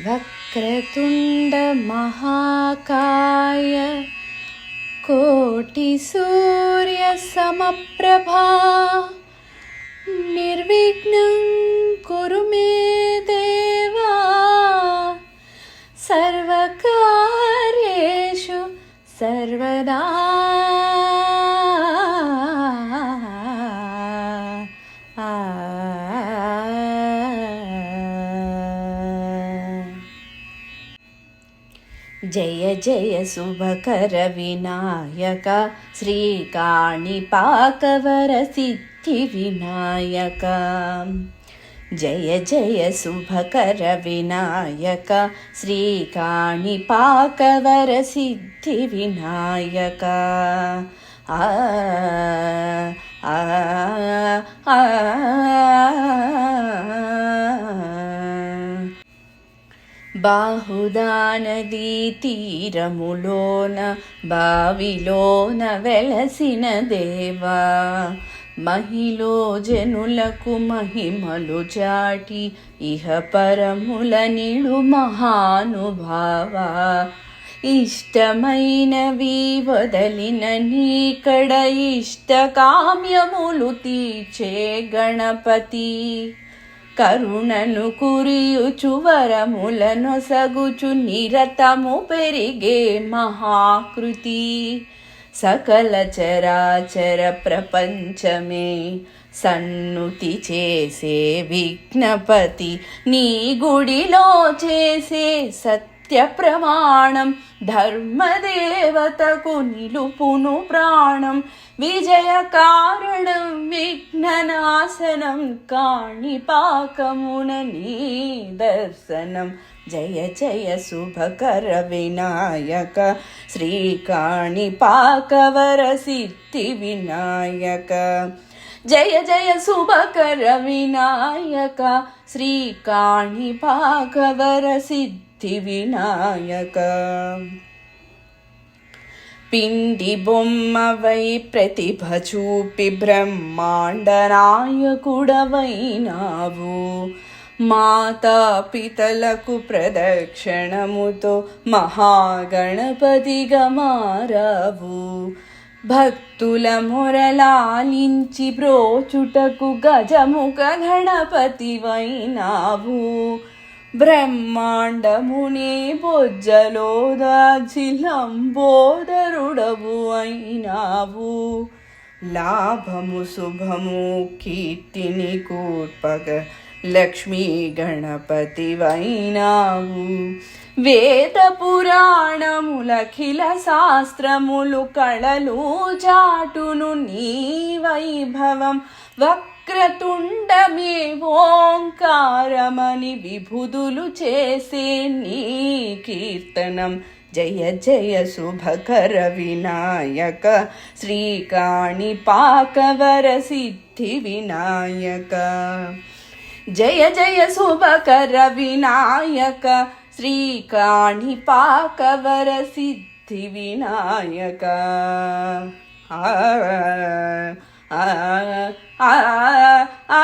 వక్రతుండ మహాకాయ కోటి సూర్య సమప్రభా నిర్విఘ్నం కురు మే దేవా సర్వకార్యేషు సర్వదా. జయ జయ శుభకర వినాయక శ్రీకాణిపాకవర సిద్ధి వినాయక. జయ జయ శుభకర వినాయక శ్రీకాణిపాకవర సిద్ధి వినాయక. ఆ ఆ ఆ బాహుదా నదీ తీరములోన బావిలోన వెలసిన దేవా, మహిలో జనులకు మహిమలు చాటి ఇహ పరముల నిడు మహానుభావా. ఇష్టమైనవి వదలిన నీకడ ఇష్ట కామ్యములు తీర్చే గణపతి, కరుణను కురియుచు వరములనొసగుచు నిరతము పెరిగే మహాకృతి. సకల చరాచర ప్రపంచమే సన్నుతి చేసే విఘ్నపతి, నీ గుడిలో చేసే సత్య ప్రమాణం ధర్మదేవతకు నిలుపును ప్రాణం. విజయ కారణం విఘ్ననాశనం కాణిపాకమున నీ దర్శనం. జయ జయ శుభకర వినాయక శ్రీకాణిపాకవర సిద్ధి వినాయక. జయ జయ శుభకర వినాయక శ్రీకాణిపాకవర సిద్ధి వినాయక. పిండి బొమ్మవై ప్రతిభ చూపి బ్రహ్మాండ నాయకుడవైనావు, మాతా పితలకు ప్రదక్షిణముతో మహాగణపతిగా మారావు. భక్తుల మొరలాలించి బ్రోచుటకు గజముఖ గణపతివైనావు. బ్రహ్మాండమునే బొజ్జలో దాచి లంబోదరుడవు అయినావు. లాభము శుభము కీర్తిని కూర్పగ లక్ష్మీ గణపతివైనావు. వేద పురాణములఖిల శాస్త్రములు కళలు చాటును నీ వైభవం. వక్రతుండమే ఓంకారమని విభుదులు చేసే నీ కీర్తనం. జయ జయ శుభకర వినాయక శ్రీకాణిపాకవర సిద్ధి వినాయక. జయ జయ శుభకర వినాయక శ్రీకాణిపాకవర సిద్ధి వినాయక. ఆ ఆ ఆ ఆ